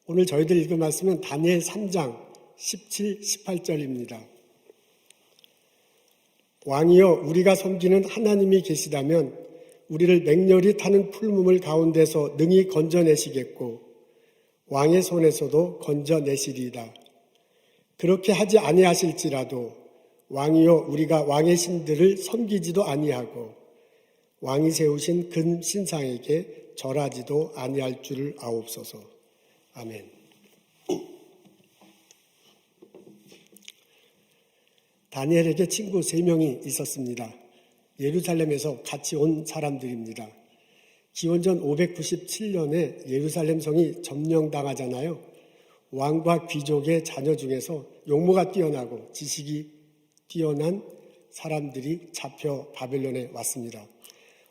오늘 저희들 읽은 말씀은 다니엘 3장 17, 18절입니다. 왕이여, 우리가 섬기는 하나님이 계시다면 우리를 맹렬히 타는 풀무물 가운데서 능히 건져내시겠고 왕의 손에서도 건져내시리이다. 그렇게 하지 아니하실지라도 왕이여, 우리가 왕의 신들을 섬기지도 아니하고 왕이 세우신 금 신상에게 절하지도 아니할 줄을 아옵소서. 아멘. 다니엘에게 친구 3명이 있었습니다. 예루살렘에서 같이 온 사람들입니다. 기원전 597년에 예루살렘 성이 점령당하잖아요. 왕과 귀족의 자녀 중에서 용모가 뛰어나고 지식이 뛰어난 사람들이 잡혀 바벨론에 왔습니다.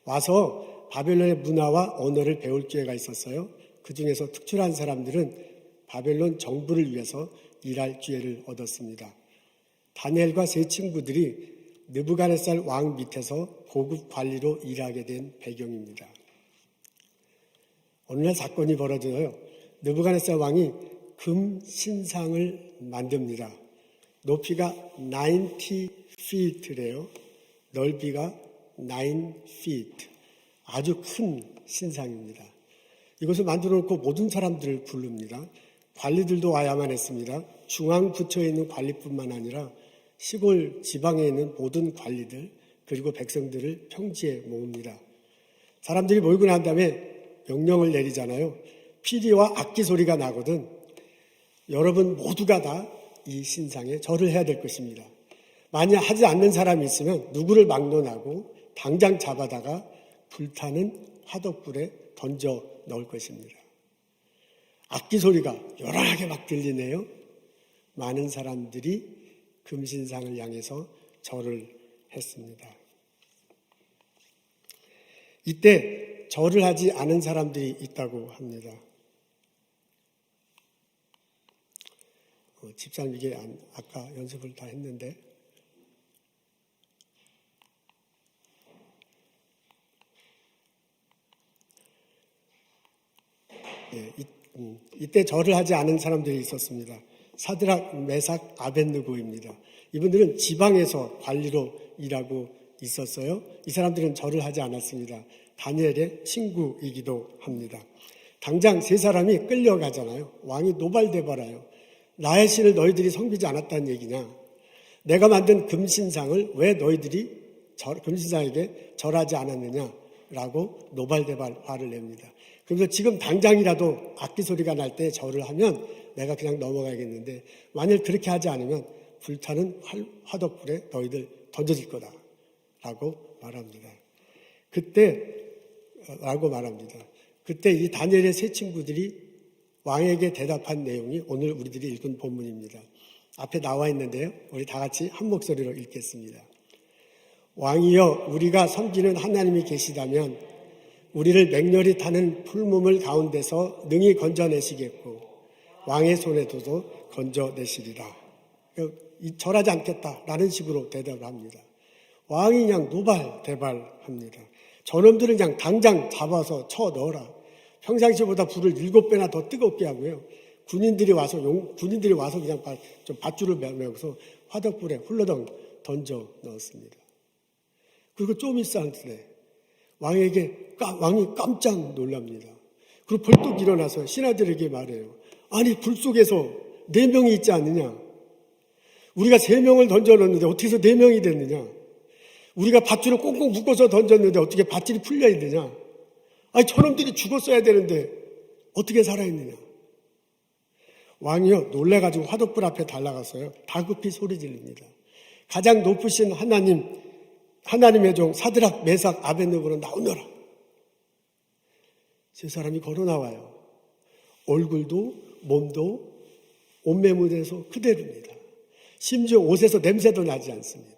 와서 바벨론의 문화와 언어를 배울 기회가 있었어요. 그 중에서 특출한 사람들은 바벨론 정부를 위해서 일할 기회를 얻었습니다. 다니엘과 세 친구들이 느부갓네살 왕 밑에서 고급 관리로 일하게 된 배경입니다. 어느 날 사건이 벌어져요. 느부갓네살 왕이 금 신상을 만듭니다. 높이가 90 feet래요. 넓이가 9 feet. 아주 큰 신상입니다. 이것을 만들어 놓고 모든 사람들을 부릅니다. 관리들도 와야만 했습니다. 중앙 부처에 있는 관리뿐만 아니라 시골 지방에 있는 모든 관리들 그리고 백성들을 평지에 모읍니다. 사람들이 모이고 난 다음에 명령을 내리잖아요. 피리와 악기 소리가 나거든 여러분 모두가 다 이 신상에 절을 해야 될 것입니다. 만약 하지 않는 사람이 있으면 누구를 막론하고 당장 잡아다가 불타는 화덕불에 던져 넣을 것입니다. 악기 소리가 요란하게 막 들리네요. 많은 사람들이 금신상을 향해서 절을 했습니다. 이때 절을 하지 않은 사람들이 있다고 합니다. 집사님 이게 아까 연습을 다 했는데 이때 절을 하지 않은 사람들이 있었습니다. 사드락, 메삭, 아벳느고입니다. 이분들은 지방에서 관리로 일하고 있었어요. 이 사람들은 절을 하지 않았습니다. 다니엘의 친구이기도 합니다. 당장 세 사람이 끌려가잖아요. 왕이 노발대발해요. 나의 신을 너희들이 섬기지 않았다는 얘기냐? 내가 만든 금신상을 왜 너희들이 금신상에게 절하지 않았느냐라고 노발대발 화를 냅니다. 그래서 지금 당장이라도 악기 소리가 날 때 절을 하면 내가 그냥 넘어가야겠는데 만일 그렇게 하지 않으면 불타는 화덕불에 너희들 던져질 거다 라고 말합니다. 그때 이 다니엘의 세 친구들이 왕에게 대답한 내용이 오늘 우리들이 읽은 본문입니다. 앞에 나와 있는데요. 우리 다 같이 한 목소리로 읽겠습니다. 왕이여, 우리가 섬기는 하나님이 계시다면 우리를 맹렬히 타는 풀무물 가운데서 능히 건져내시겠고 왕의 손에서도 건져내시리라. 절하지 않겠다라는 식으로 대답을 합니다. 왕이 그냥 노발대발합니다. 저놈들은 그냥 당장 잡아서 쳐 넣어라. 평상시보다 불을 7배나 더 뜨겁게 하고요. 군인들이 와서 그냥 좀 밧줄을 메고서 화덕불에 훌러덩 던져 넣었습니다. 그리고 좀 있었는데 왕이 깜짝 놀랍니다. 그리고 벌떡 일어나서 신하들에게 말해요. 아니 불 속에서 4명이 있지 않느냐? 우리가 3명을 던져 넣었는데 어떻게 해서 4명이 됐느냐? 우리가 밧줄을 꽁꽁 묶어서 던졌는데 어떻게 밧줄이 풀려 있느냐? 아니 저놈들이 죽었어야 되는데 어떻게 살아있느냐? 왕이요 놀래가지고 화덕불 앞에 달려갔어요. 다급히 소리 지릅니다. 가장 높으신 하나님의 종 사드락, 메삭, 아벳느고로 나오너라. 세 사람이 걸어 나와요. 얼굴도 몸도 옷매무새에서 그대로입니다. 심지어 옷에서 냄새도 나지 않습니다.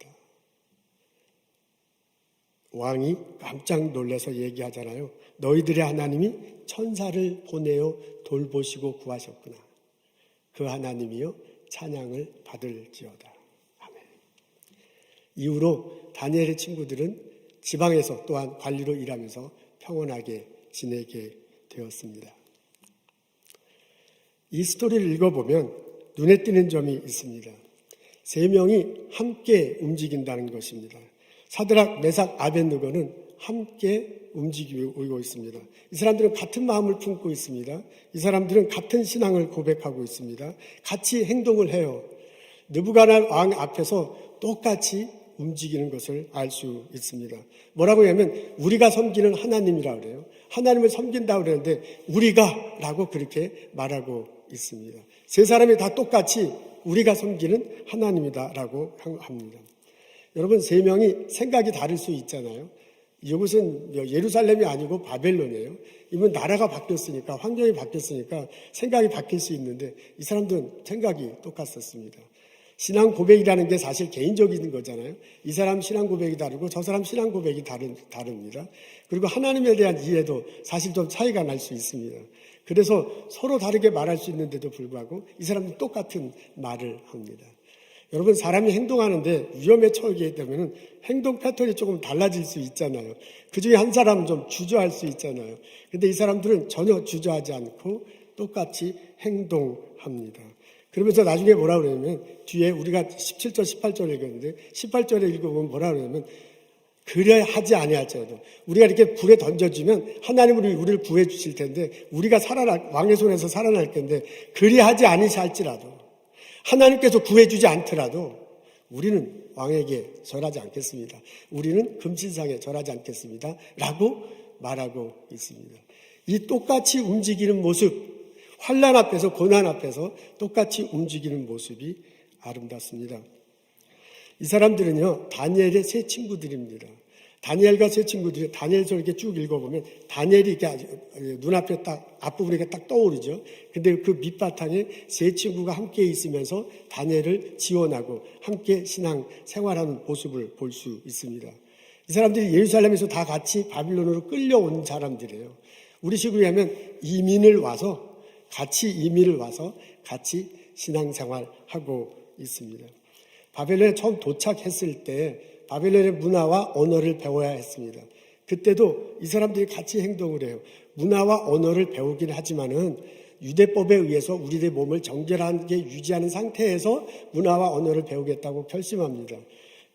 왕이 깜짝 놀라서 얘기하잖아요. 너희들의 하나님이 천사를 보내어 돌보시고 구하셨구나. 그 하나님이여 찬양을 받을지어다. 아멘. 이후로 다니엘의 친구들은 지방에서 또한 관리로 일하면서 평온하게 지내게 되었습니다. 이 스토리를 읽어보면 눈에 띄는 점이 있습니다. 세 명이 함께 움직인다는 것입니다. 사드락, 메삭, 아벳느고는 함께 움직이고 있습니다. 이 사람들은 같은 마음을 품고 있습니다. 이 사람들은 같은 신앙을 고백하고 있습니다. 같이 행동을 해요. 느부갓네살 왕 앞에서 똑같이 움직이는 것을 알 수 있습니다. 뭐라고 하냐면 우리가 섬기는 하나님이라고 그래요. 하나님을 섬긴다고 그러는데 우리가 라고 그렇게 말하고 있습니다. 세 사람이 다 똑같이 우리가 섬기는 하나님이다라고 합니다. 여러분, 세 명이 생각이 다를 수 있잖아요. 이곳은 예루살렘이 아니고 바벨론이에요. 이건 나라가 바뀌었으니까, 환경이 바뀌었으니까 생각이 바뀔 수 있는데 이 사람들은 생각이 똑같았습니다. 신앙 고백이라는 게 사실 개인적인 거잖아요. 이 사람 신앙 고백이 다르고 저 사람 신앙 고백이 다릅니다. 그리고 하나님에 대한 이해도 사실 좀 차이가 날 수 있습니다. 그래서 서로 다르게 말할 수 있는데도 불구하고 이 사람은 똑같은 말을 합니다. 여러분, 사람이 행동하는데 위험에 처하게 되면 행동 패턴이 조금 달라질 수 있잖아요. 그중에 한 사람은 좀 주저할 수 있잖아요. 근데 이 사람들은 전혀 주저하지 않고 똑같이 행동합니다. 그러면서 나중에 뭐라 그러냐면 뒤에 우리가 17절, 18절 읽었는데 18절에 읽어보면 뭐라 그러냐면 그래 하지 아니할지라도 우리가 이렇게 불에 던져주면 하나님은 우리를 구해 주실 텐데 우리가 왕의 손에서 살아날 텐데 그리 하지 아니할지라도 하나님께서 구해주지 않더라도 우리는 왕에게 절하지 않겠습니다. 우리는 금신상에 절하지 않겠습니다. 라고 말하고 있습니다. 이 똑같이 움직이는 모습, 환난 앞에서 고난 앞에서 똑같이 움직이는 모습이 아름답습니다. 이 사람들은요, 다니엘의 세 친구들입니다. 다니엘과 세 친구들이 다니엘서 이렇게 쭉 읽어보면 다니엘이 이렇게 눈앞에 딱 앞부분에 딱 떠오르죠. 근데 그 밑바탕에 세 친구가 함께 있으면서 다니엘을 지원하고 함께 신앙 생활하는 모습을 볼 수 있습니다. 이 사람들이 예루살렘에서 다 같이 바빌론으로 끌려온 사람들이에요. 우리식으로 하면 이민을 와서 같이 신앙 생활하고 있습니다. 바벨론에 처음 도착했을 때 바벨론의 문화와 언어를 배워야 했습니다. 그때도 이 사람들이 같이 행동을 해요. 문화와 언어를 배우긴 하지만은 유대법에 의해서 우리의 몸을 정결하게 유지하는 상태에서 문화와 언어를 배우겠다고 결심합니다.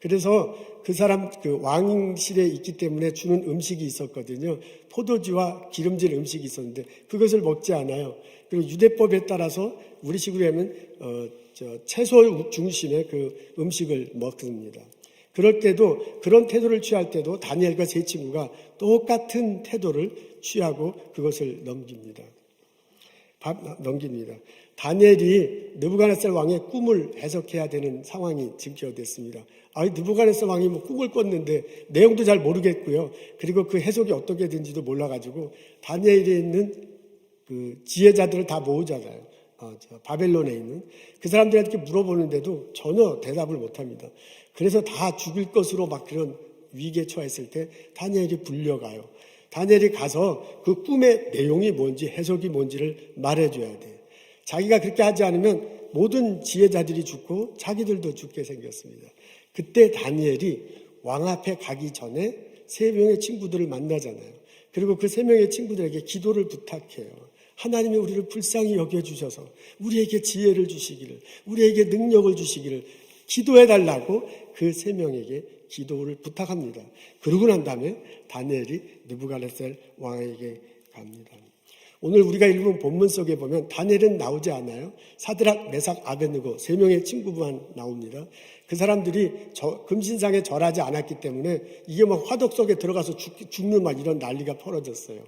그래서 그 사람 왕실에 있기 때문에 주는 음식이 있었거든요. 포도주와 기름진 음식이 있었는데 그것을 먹지 않아요. 그리고 유대법에 따라서 우리식으로 하면 채소 중심의 그 음식을 먹습니다. 그럴 때도 그런 태도를 취할 때도 다니엘과 세 친구가 똑같은 태도를 취하고 그것을 넘깁니다. 다니엘이 느부갓네살 왕의 꿈을 해석해야 되는 상황이 증표됐습니다. 느부갓네살 왕이 꿈을 꿨는데 내용도 잘 모르겠고요. 그리고 그 해석이 어떻게 된지도 몰라가지고 다니엘에 있는 그 지혜자들을 다 모으잖아요. 바벨론에 있는 그 사람들한테 물어보는데도 전혀 대답을 못합니다. 그래서 다 죽일 것으로 막 그런 위기에 처했을 때 다니엘이 불려가요. 다니엘이 가서 그 꿈의 내용이 뭔지 해석이 뭔지를 말해줘야 돼. 자기가 그렇게 하지 않으면 모든 지혜자들이 죽고 자기들도 죽게 생겼습니다. 그때 다니엘이 왕 앞에 가기 전에 세 명의 친구들을 만나잖아요. 그리고 그 세 명의 친구들에게 기도를 부탁해요. 하나님이 우리를 불쌍히 여겨주셔서 우리에게 지혜를 주시기를, 우리에게 능력을 주시기를 기도해달라고 그 세 명에게 기도를 부탁합니다. 그러고 난 다음에 다니엘이 느부갓네살 왕에게 갑니다. 오늘 우리가 읽은 본문 속에 보면 다니엘은 나오지 않아요. 사드락, 메삭, 아벳느고 세 명의 친구만 나옵니다. 그 사람들이 금신상에 절하지 않았기 때문에 이게 막 화덕 속에 들어가서 죽는 막 이런 난리가 벌어졌어요.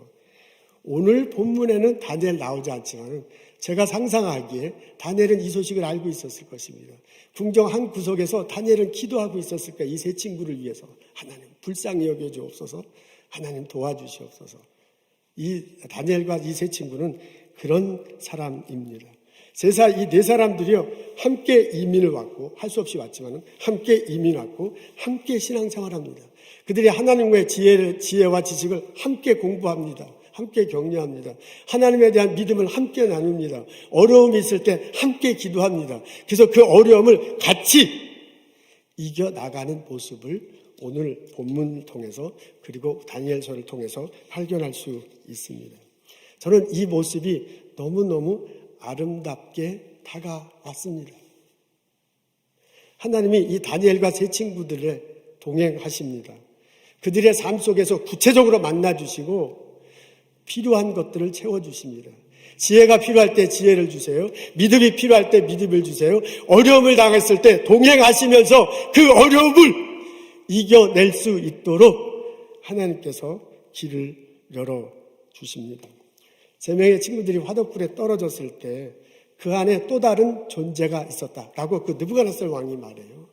오늘 본문에는 다니엘 나오지 않지만 제가 상상하기에 다니엘은 이 소식을 알고 있었을 것입니다. 궁정 한 구석에서 다니엘은 기도하고 있었을 거예요. 이 세 친구를 위해서 하나님 불쌍히 여겨주옵소서, 하나님 도와주시옵소서. 이 다니엘과 이 세 친구는 그런 사람입니다. 이 네 사람들이요 함께 이민을 왔고 할 수 없이 왔지만 함께 이민 왔고 함께 신앙생활합니다. 그들이 하나님과의 지혜와 지식을 함께 공부합니다. 함께 격려합니다. 하나님에 대한 믿음을 함께 나눕니다. 어려움이 있을 때 함께 기도합니다. 그래서 그 어려움을 같이 이겨나가는 모습을 오늘 본문을 통해서 그리고 다니엘서를 통해서 발견할 수 있습니다. 저는 이 모습이 너무너무 아름답게 다가왔습니다. 하나님이 이 다니엘과 세 친구들의 동행하십니다. 그들의 삶 속에서 구체적으로 만나주시고 필요한 것들을 채워주십니다. 지혜가 필요할 때 지혜를 주세요. 믿음이 필요할 때 믿음을 주세요. 어려움을 당했을 때 동행하시면서 그 어려움을 이겨낼 수 있도록 하나님께서 길을 열어주십니다. 3명의 친구들이 화덕불에 떨어졌을 때 그 안에 또 다른 존재가 있었다라고 그 느부갓네살 왕이 말해요.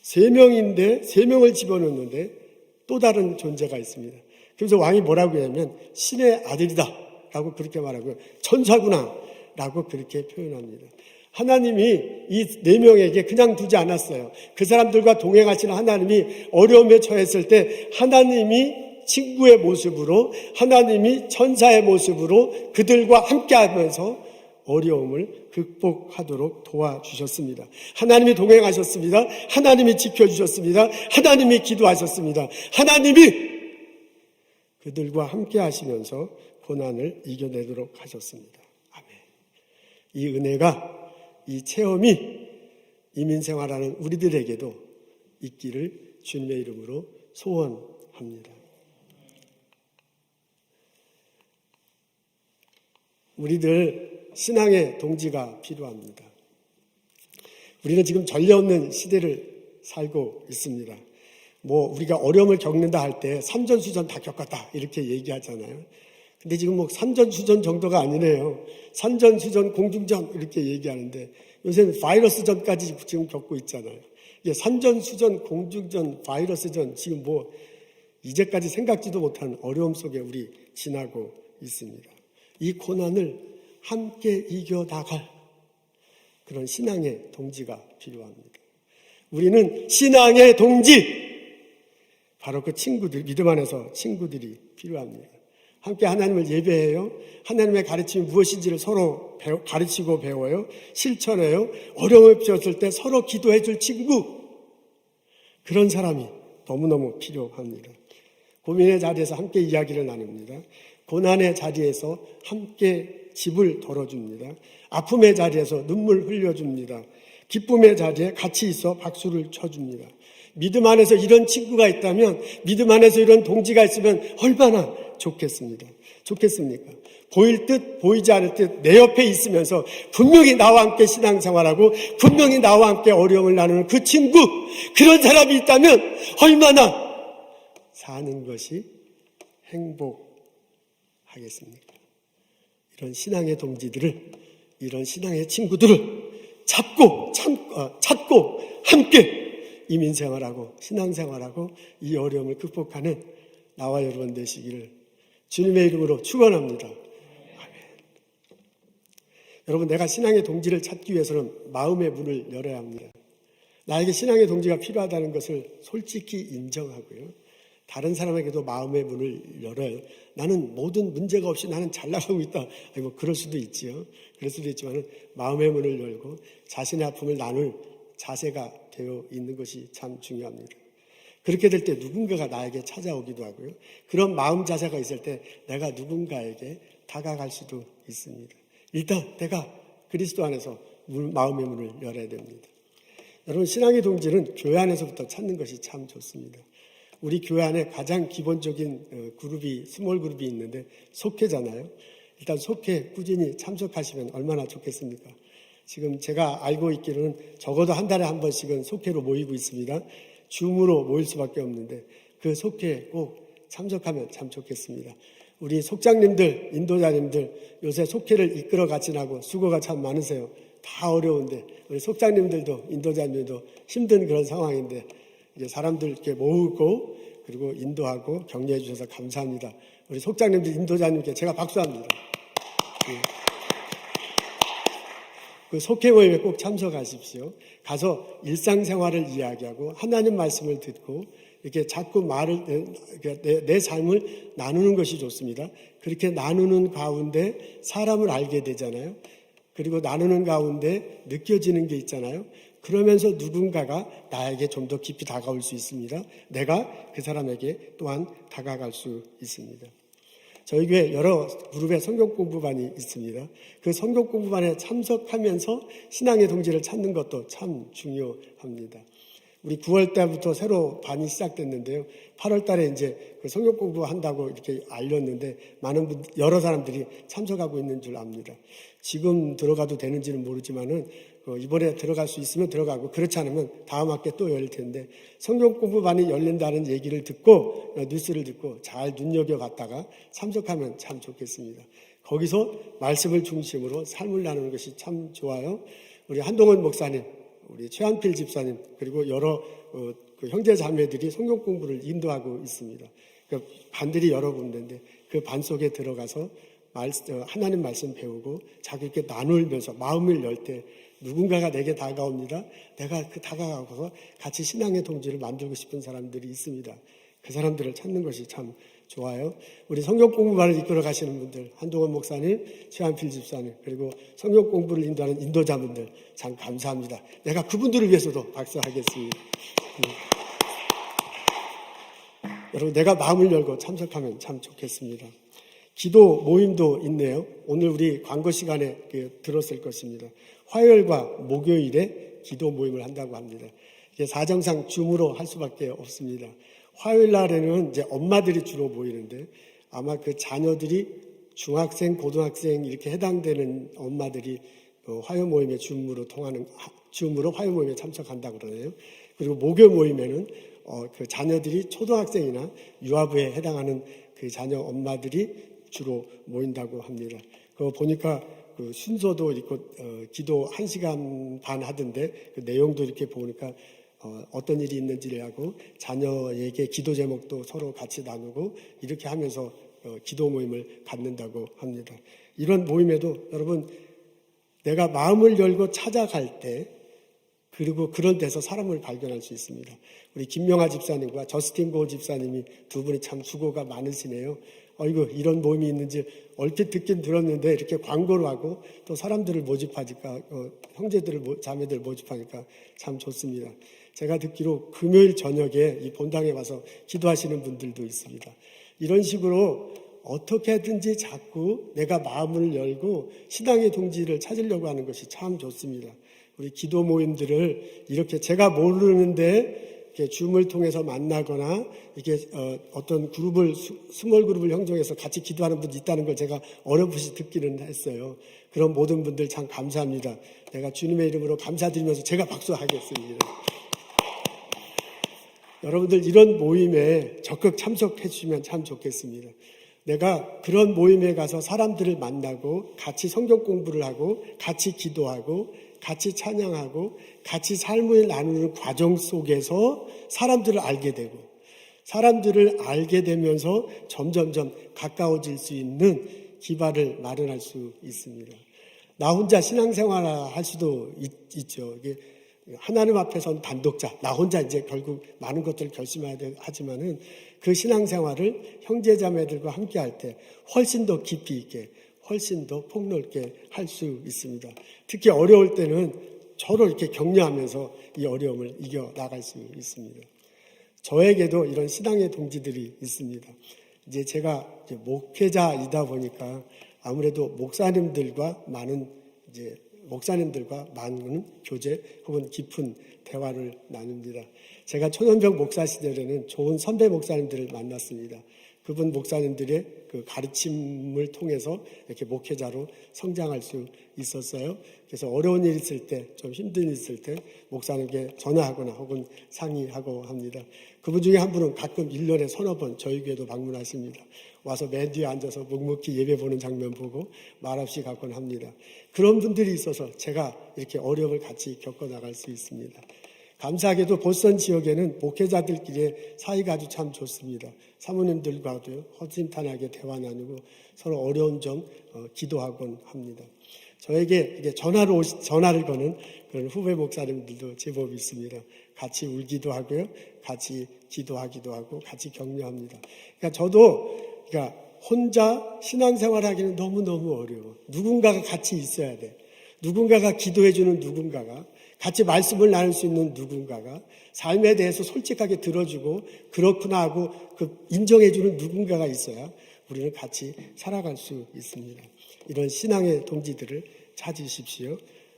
3명인데 3명을 집어넣는데 또 다른 존재가 있습니다. 그래서 왕이 뭐라고 하냐면 신의 아들이다 라고 그렇게 말하고요. 천사구나 라고 그렇게 표현합니다. 하나님이 이 4명에게 그냥 두지 않았어요. 그 사람들과 동행하시는 하나님이 어려움에 처했을 때 하나님이 친구의 모습으로, 하나님이 천사의 모습으로 그들과 함께하면서 어려움을 극복하도록 도와주셨습니다. 하나님이 동행하셨습니다. 하나님이 지켜주셨습니다. 하나님이 기도하셨습니다. 하나님이 그들과 함께 하시면서 고난을 이겨내도록 하셨습니다. 아멘. 이 은혜가, 이 체험이 이민생활하는 우리들에게도 있기를 주님의 이름으로 소원합니다. 우리들 신앙의 동지가 필요합니다. 우리는 지금 전례 없는 시대를 살고 있습니다. 우리가 어려움을 겪는다 할 때 산전수전 다 겪었다 이렇게 얘기하잖아요. 근데 지금 산전수전 정도가 아니네요. 산전수전 공중전 이렇게 얘기하는데 요새는 바이러스전까지 지금 겪고 있잖아요. 산전수전 공중전 바이러스전 지금 이제까지 생각지도 못한 어려움 속에 우리 지나고 있습니다. 이 고난을 함께 이겨나갈 그런 신앙의 동지가 필요합니다. 우리는 신앙의 동지, 바로 그 친구들, 믿음 안에서 친구들이 필요합니다. 함께 하나님을 예배해요. 하나님의 가르침이 무엇인지를 서로 가르치고 배워요. 실천해요. 어려움을 겪었을 때 서로 기도해 줄 친구, 그런 사람이 너무너무 필요합니다. 고민의 자리에서 함께 이야기를 나눕니다. 고난의 자리에서 함께 집을 덜어줍니다. 아픔의 자리에서 눈물 흘려줍니다. 기쁨의 자리에 같이 있어 박수를 쳐줍니다. 믿음 안에서 이런 친구가 있다면, 믿음 안에서 이런 동지가 있으면 얼마나 좋겠습니까? 보일 듯 보이지 않을 듯 내 옆에 있으면서 분명히 나와 함께 신앙생활하고 분명히 나와 함께 어려움을 나누는 그 친구, 그런 사람이 있다면 얼마나 사는 것이 행복하겠습니까? 이런 신앙의 동지들을, 이런 신앙의 친구들을 찾고 함께 이민생활하고 신앙생활하고 이 어려움을 극복하는 나와 여러분 되시기를 주님의 이름으로 축원합니다. 아멘. 여러분, 내가 신앙의 동지를 찾기 위해서는 마음의 문을 열어야 합니다. 나에게 신앙의 동지가 필요하다는 것을 솔직히 인정하고요. 다른 사람에게도 마음의 문을 열어요. 나는 모든 문제가 없이 나는 잘 나가고 있다. 그럴 수도 있지요. 그럴 수도 있지만 마음의 문을 열고 자신의 아픔을 나눌 자세가 되어 있는 것이 참 중요합니다. 그렇게 될 때 누군가가 나에게 찾아오기도 하고요. 그런 마음 자세가 있을 때 내가 누군가에게 다가갈 수도 있습니다. 일단 내가 그리스도 안에서 마음의 문을 열어야 됩니다. 여러분, 신앙의 동지는 교회 안에서부터 찾는 것이 참 좋습니다. 우리 교회 안에 가장 기본적인 그룹이, 스몰 그룹이 있는데 속회잖아요. 일단 속회 꾸준히 참석하시면 얼마나 좋겠습니까? 지금 제가 알고 있기로는 적어도 한 달에 한 번씩은 속회로 모이고 있습니다. 줌으로 모일 수밖에 없는데 그 속회에 꼭 참석하면 참 좋겠습니다. 우리 속장님들, 인도자님들 요새 속회를 이끌어 가지나고 수고가 참 많으세요. 다 어려운데 우리 속장님들도 인도자님들도 힘든 그런 상황인데 이제 사람들 이렇게 모으고 그리고 인도하고 격려해 주셔서 감사합니다. 우리 속장님들, 인도자님께 제가 박수합니다. 그 속회 모임에 꼭 참석하십시오. 가서 일상생활을 이야기하고 하나님 말씀을 듣고 이렇게 자꾸 내 삶을 나누는 것이 좋습니다. 그렇게 나누는 가운데 사람을 알게 되잖아요. 그리고 나누는 가운데 느껴지는 게 있잖아요. 그러면서 누군가가 나에게 좀 더 깊이 다가올 수 있습니다. 내가 그 사람에게 또한 다가갈 수 있습니다. 저희 교회 여러 그룹의 성경 공부반이 있습니다. 그 성경 공부반에 참석하면서 신앙의 동지를 찾는 것도 참 중요합니다. 우리 9월 달부터 새로 반이 시작됐는데요. 8월 달에 이제 그 성경 공부한다고 이렇게 알렸는데 여러 사람들이 참석하고 있는 줄 압니다. 지금 들어가도 되는지는 모르지만은 이번에 들어갈 수 있으면 들어가고 그렇지 않으면 다음 학기에 또 열릴 텐데 성경 공부반이 열린다는 얘기를 듣고 뉴스를 듣고 잘 눈여겨봤다가 참석하면 참 좋겠습니다. 거기서 말씀을 중심으로 삶을 나누는 것이 참 좋아요. 우리 한동원 목사님, 우리 최한필 집사님 그리고 여러 그 형제 자매들이 성경 공부를 인도하고 있습니다. 그러니까 반들이 여러 군데인데 그 반 속에 들어가서 하나님 말씀 배우고 자기 이렇게 나누면서 마음을 열 때 누군가가 내게 다가옵니다. 내가 그 다가가서 같이 신앙의 동지를 만들고 싶은 사람들이 있습니다. 그 사람들을 찾는 것이 참 좋아요. 우리 성경 공부반을 이끌어 가시는 분들, 한동원 목사님, 최한필 집사님, 그리고 성경 공부를 인도하는 인도자분들 참 감사합니다. 내가 그분들을 위해서도 박수하겠습니다. 여러분, 내가 마음을 열고 참석하면 참 좋겠습니다. 기도 모임도 있네요. 오늘 우리 광고 시간에 들었을 것입니다. 화요일과 목요일에 기도 모임을 한다고 합니다. 이게 사정상 줌으로 할 수밖에 없습니다. 화요일 날에는 이제 엄마들이 주로 모이는데 아마 그 자녀들이 중학생, 고등학생 이렇게 해당되는 엄마들이 화요 모임에 줌으로 화요 모임에 참석한다고 그러네요. 그리고 목요 모임에는 그 자녀들이 초등학생이나 유아부에 해당하는 그 자녀 엄마들이 주로 모인다고 합니다. 그거 보니까 그 순서도 있고 기도 1시간 반 하던데 그 내용도 이렇게 보니까 어떤 일이 있는지를 하고 자녀에게 기도 제목도 서로 같이 나누고 이렇게 하면서 기도 모임을 갖는다고 합니다. 이런 모임에도 여러분 내가 마음을 열고 찾아갈 때 그리고 그런 데서 사람을 발견할 수 있습니다. 우리 김명아 집사님과 저스틴 고 집사님이 두 분이 참 수고가 많으시네요. 이런 모임이 있는지 얼핏 듣긴 들었는데 이렇게 광고를 하고 또 사람들을 모집하니까 형제들을 자매들 모집하니까 참 좋습니다. 제가 듣기로 금요일 저녁에 이 본당에 와서 기도하시는 분들도 있습니다. 이런 식으로 어떻게든지 자꾸 내가 마음을 열고 신앙의 동지를 찾으려고 하는 것이 참 좋습니다. 우리 기도 모임들을 이렇게 제가 모르는데 이렇게 줌을 통해서 만나거나 이게 어떤 그룹을 스몰 그룹을 형성해서 같이 기도하는 분이 있다는 걸 제가 어렴풋이 듣기는 했어요. 그런 모든 분들 참 감사합니다. 내가 주님의 이름으로 감사드리면서 제가 박수하겠습니다. 여러분들 이런 모임에 적극 참석해 주시면 참 좋겠습니다. 내가 그런 모임에 가서 사람들을 만나고 같이 성경 공부를 하고 같이 기도하고 같이 찬양하고 같이 삶을 나누는 과정 속에서 사람들을 알게 되고 사람들을 알게 되면서 점점점 가까워질 수 있는 기반을 마련할 수 있습니다. 나 혼자 신앙생활 할 수도 있죠. 이게 하나님 앞에선 단독자, 나 혼자 이제 결국 많은 것들을 결심해야 하지만은 그 신앙생활을 형제자매들과 함께 할 때 훨씬 더 깊이 있게 훨씬 더 폭넓게 할 수 있습니다. 특히 어려울 때는 저를 이렇게 격려하면서 이 어려움을 이겨나갈 수 있습니다. 저에게도 이런 신앙의 동지들이 있습니다. 이제 제가 목회자이다 보니까 아무래도 목사님들과 많은 교제 혹은 깊은 대화를 나눕니다. 제가 초년병 목사 시절에는 좋은 선배 목사님들을 만났습니다. 그분 목사님들의 그 가르침을 통해서 이렇게 목회자로 성장할 수 있었어요. 그래서 어려운 일 있을 때, 좀 힘든 일 있을 때 목사님께 전화하거나 혹은 상의하고 합니다. 그분 중에 한 분은 가끔 1년에 서너 번 저희 교회도 방문하십니다. 와서 맨 뒤에 앉아서 묵묵히 예배 보는 장면 보고 말없이 가곤 합니다. 그런 분들이 있어서 제가 이렇게 어려움을 같이 겪어나갈 수 있습니다. 감사하게도 보스턴 지역에는 목회자들끼리의 사이가 아주 참 좋습니다. 사모님들과도 허심탄회하게 대화 나누고 서로 어려운 점 기도하곤 합니다. 저에게 이게 전화를 거는 그런 후배 목사님들도 제법 있습니다. 같이 울기도 하고요, 같이 기도하기도 하고 같이 격려합니다. 그러니까 저도 혼자 신앙생활하기는 너무너무 어려워. 누군가가 같이 있어야 돼. 누군가가 기도해주는 누군가가, 같이 말씀을 나눌 수 있는 누군가가, 삶에 대해서 솔직하게 들어주고 그렇구나 하고 인정해주는 누군가가 있어야 우리는 같이 살아갈 수 있습니다. 이런 신앙의 동지들을 찾으십시오.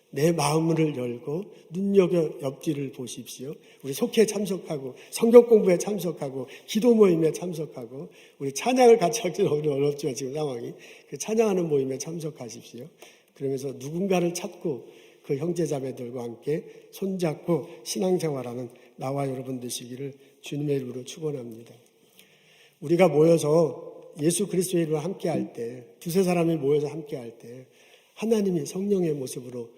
내 마음을 열고 눈여겨 옆뒤를 보십시오. 우리 속회에 참석하고 성경 공부에 참석하고 기도 모임에 참석하고 우리 찬양을 같이 하기는 어렵죠. 지금 상황이. 그 찬양하는 모임에 참석하십시오. 그러면서 누군가를 찾고 그 형제자매들과 함께 손잡고 신앙생활하는 나와 여러분 되시기를 주님의 이름으로 축원합니다. 우리가 모여서 예수 그리스도의 이름으로 함께할 때, 두세 사람이 모여서 함께할 때 하나님이 성령의 모습으로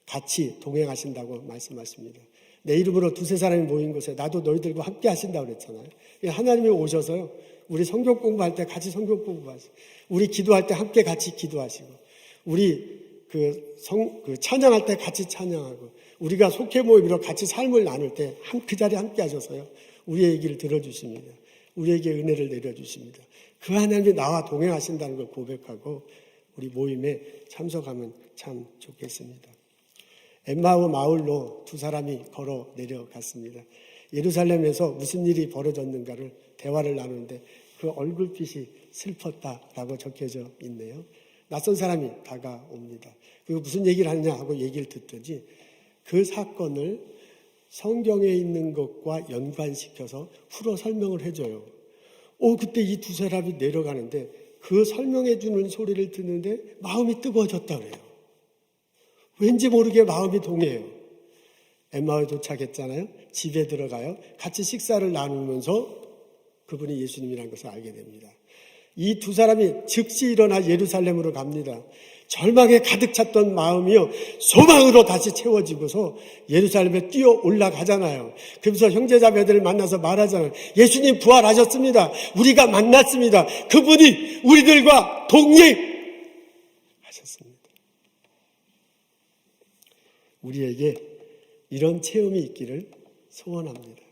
같이 동행하신다고 말씀하십니다. 내 이름으로 두세 사람이 모인 곳에 나도 너희들과 함께 하신다고 그랬잖아요. 하나님이 오셔서요, 우리 성경 공부할 때 같이 성경 공부하시고, 우리 기도할 때 함께 같이 기도하시고, 우리 찬양할 때 같이 찬양하고, 우리가 속회 모임으로 같이 삶을 나눌 때 그 자리에 함께 하셔서요, 우리의 얘기를 들어주십니다. 우리에게 은혜를 내려주십니다. 그 하나님이 나와 동행하신다는 걸 고백하고 우리 모임에 참석하면 참 좋겠습니다. 엠마오 마을로 두 사람이 걸어 내려갔습니다. 예루살렘에서 무슨 일이 벌어졌는가를 대화를 나누는데 그 얼굴빛이 슬펐다라고 적혀져 있네요. 낯선 사람이 다가옵니다. 그리고 무슨 얘기를 하느냐 하고 얘기를 듣더니 그 사건을 성경에 있는 것과 연관시켜서 풀어 설명을 해줘요. 그때 이 두 사람이 내려가는데 그 설명해 주는 소리를 듣는데 마음이 뜨거워졌다 그래요. 왠지 모르게 마음이 동해요. 엠마오에 도착했잖아요. 집에 들어가요. 같이 식사를 나누면서 그분이 예수님이라는 것을 알게 됩니다. 이 두 사람이 즉시 일어나 예루살렘으로 갑니다. 절망에 가득 찼던 마음이요, 소망으로 다시 채워지고서 예루살렘에 뛰어 올라가잖아요. 그러면서 형제자매들을 만나서 말하잖아요. 예수님 부활하셨습니다. 우리가 만났습니다. 그분이 우리들과 동행하셨습니다. 우리에게 이런 체험이 있기를 소원합니다.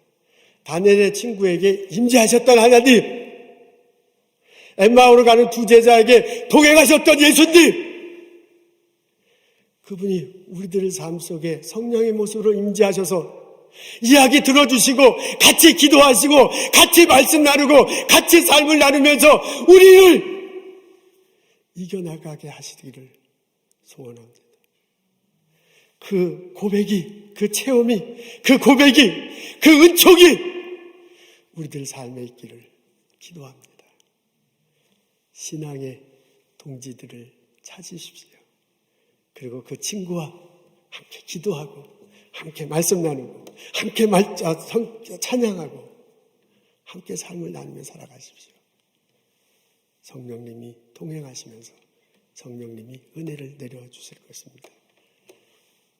다니엘의 친구에게 임재하셨던 하나님, 엠마오로 가는 두 제자에게 동행하셨던 예수님, 그분이 우리들의 삶 속에 성령의 모습으로 임재하셔서 이야기 들어주시고 같이 기도하시고 같이 말씀 나누고 같이 삶을 나누면서 우리를 이겨나가게 하시기를 소원합니다. 그 고백이, 그 체험이, 그 고백이, 그 은총이 우리들 삶에 있기를 기도합니다. 신앙의 동지들을 찾으십시오. 그리고 그 친구와 함께 기도하고 함께 말씀 나누고 함께 찬양하고 함께 삶을 나누며 살아가십시오. 성령님이 동행하시면서 성령님이 은혜를 내려주실 것입니다.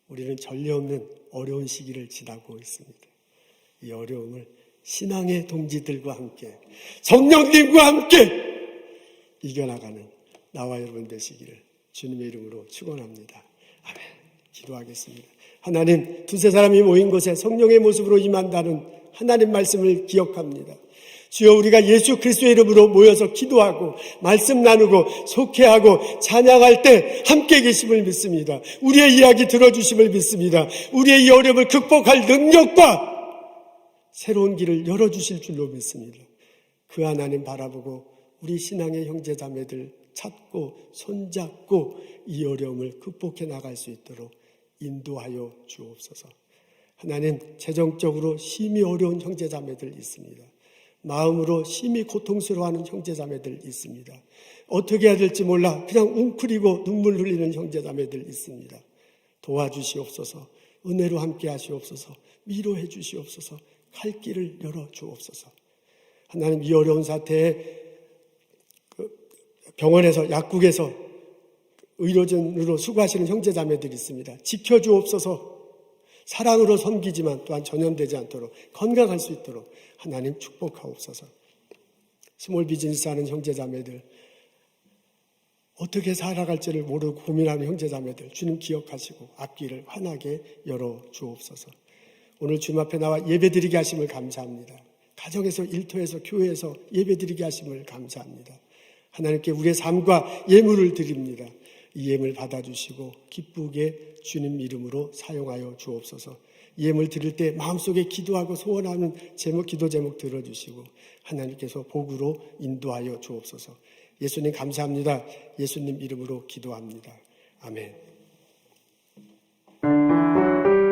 우리는 전례 없는 어려운 시기를 지나고 있습니다. 이 어려움을 신앙의 동지들과 함께 성령님과 함께 이겨나가는 나와 여러분 되시기를 주님의 이름으로 축원합니다. 아멘. 기도하겠습니다. 하나님, 두세 사람이 모인 곳에 성령의 모습으로 임한다는 하나님 말씀을 기억합니다. 주여, 우리가 예수 그리스도의 이름으로 모여서 기도하고 말씀 나누고 속회하고 찬양할 때 함께 계심을 믿습니다. 우리의 이야기 들어주심을 믿습니다. 우리의 이 어려움을 극복할 능력과 새로운 길을 열어주실 줄로 믿습니다. 그 하나님 바라보고 우리 신앙의 형제자매들 찾고 손잡고 이 어려움을 극복해 나갈 수 있도록 인도하여 주옵소서. 하나님, 재정적으로 심히 어려운 형제자매들 있습니다. 마음으로 심히 고통스러워하는 형제자매들 있습니다. 어떻게 해야 될지 몰라 그냥 웅크리고 눈물 흘리는 형제자매들 있습니다. 도와주시옵소서. 은혜로 함께 하시옵소서. 위로해 주시옵소서. 갈 길을 열어 주옵소서. 하나님, 이 어려운 사태에 병원에서, 약국에서 의료진으로 수고하시는 형제자매들이 있습니다. 지켜주옵소서. 사랑으로 섬기지만 또한 전염되지 않도록 건강할 수 있도록 하나님 축복하옵소서. 스몰 비즈니스 하는 형제자매들, 어떻게 살아갈지를 모르고 고민하는 형제자매들 주님 기억하시고 앞길을 환하게 열어주옵소서. 오늘 주님 앞에 나와 예배드리게 하심을 감사합니다. 가정에서, 일터에서, 교회에서 예배드리게 하심을 감사합니다. 하나님께 우리의 삶과 예물을 드립니다. 이 예물 받아주시고 기쁘게 주님 이름으로 사용하여 주옵소서. 예물 드릴 때 마음속에 기도하고 소원하는 기도 제목 들어주시고 하나님께서 복으로 인도하여 주옵소서. 예수님 감사합니다. 예수님 이름으로 기도합니다. 아멘.